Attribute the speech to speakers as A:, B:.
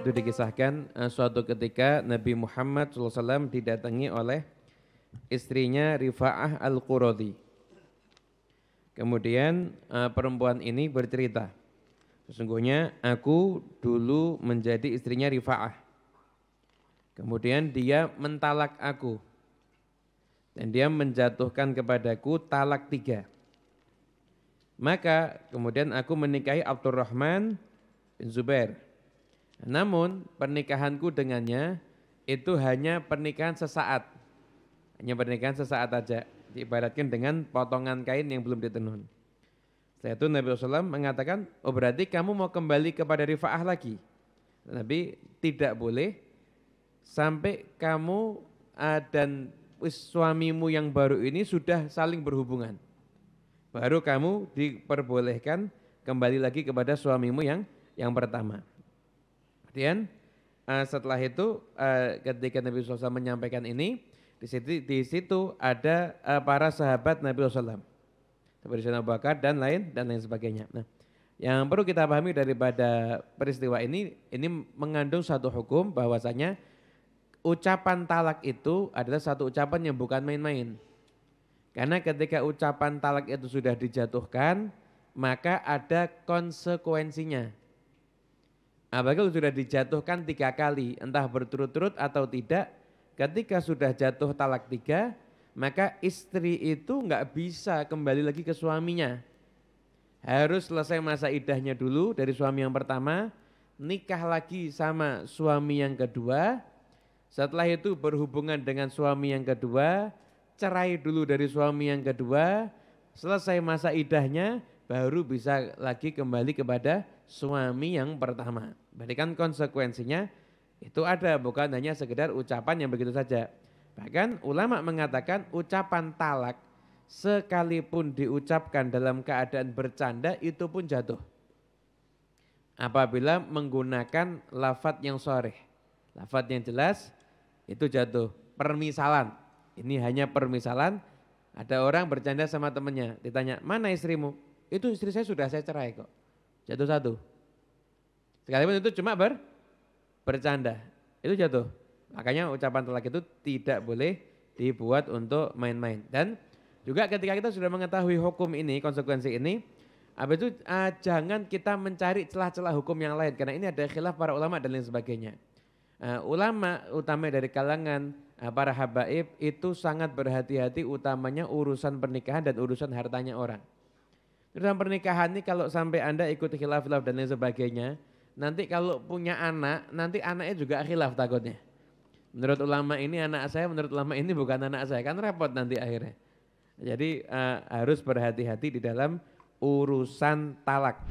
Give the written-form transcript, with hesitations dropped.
A: itu dikisahkan suatu ketika Nabi Muhammad SAW didatangi oleh istrinya Rifa'ah Al-Quradi. Kemudian perempuan ini bercerita, sesungguhnya aku dulu menjadi istrinya Rifa'ah. Kemudian dia mentalak aku. Dan dia menjatuhkan kepadaku talak 3. Maka kemudian aku menikahi Abdurrahman bin Zubair. Namun pernikahanku dengannya itu hanya pernikahan sesaat. Hanya pernikahan sesaat saja. Diibaratkan dengan potongan kain yang belum ditenun. Setelah itu Nabi SAW mengatakan, oh berarti kamu mau kembali kepada Rifa'ah lagi. Nabi tidak boleh sampai kamu dan suamimu yang baru ini sudah saling berhubungan. Baru kamu diperbolehkan kembali lagi kepada suamimu yang pertama. Kemudian setelah itu ketika Nabi SAW menyampaikan ini, di situ ada para sahabat Nabi SAW. Seperti Sayyidina Abu Bakar dan lain sebagainya. Nah, yang perlu kita pahami daripada peristiwa ini mengandung satu hukum bahwasanya ucapan talak itu adalah satu ucapan yang bukan main-main. Karena ketika ucapan talak itu sudah dijatuhkan, maka ada konsekuensinya. Apabila sudah dijatuhkan 3 kali, entah berturut-turut atau tidak, ketika sudah jatuh talak 3, maka istri itu nggak bisa kembali lagi ke suaminya. Harus selesai masa iddahnya dulu dari suami yang pertama, nikah lagi sama suami yang kedua. Setelah itu berhubungan dengan suami yang kedua, cerai dulu dari suami yang kedua, selesai masa iddahnya, baru bisa lagi kembali kepada suami yang pertama. Berarti kan konsekuensinya itu ada, bukan hanya sekedar ucapan yang begitu saja. Bahkan ulama mengatakan ucapan talak sekalipun diucapkan dalam keadaan bercanda itu pun jatuh. Apabila menggunakan lafadz yang sharih, lafadz yang jelas, itu jatuh. Permisalan, ini hanya permisalan, ada orang bercanda sama temannya, ditanya, mana istrimu? Itu istri saya sudah saya cerai kok. Jatuh 1. Sekalipun itu cuma bercanda, itu jatuh. Makanya ucapan talak itu tidak boleh dibuat untuk main-main. Dan juga ketika kita sudah mengetahui hukum ini, konsekuensi ini, habis itu jangan kita mencari celah-celah hukum yang lain, karena ini ada khilaf para ulama dan lain sebagainya. Ulama utama dari kalangan para habaib itu sangat berhati-hati utamanya urusan pernikahan dan urusan hartanya orang. Urusan pernikahan ini kalau sampai Anda ikut khilaf-khilaf dan lain sebagainya, nanti kalau punya anak, nanti anaknya juga khilaf takutnya. Menurut ulama ini anak saya, menurut ulama ini bukan anak saya, kan repot nanti akhirnya. Jadi harus berhati-hati di dalam urusan talak.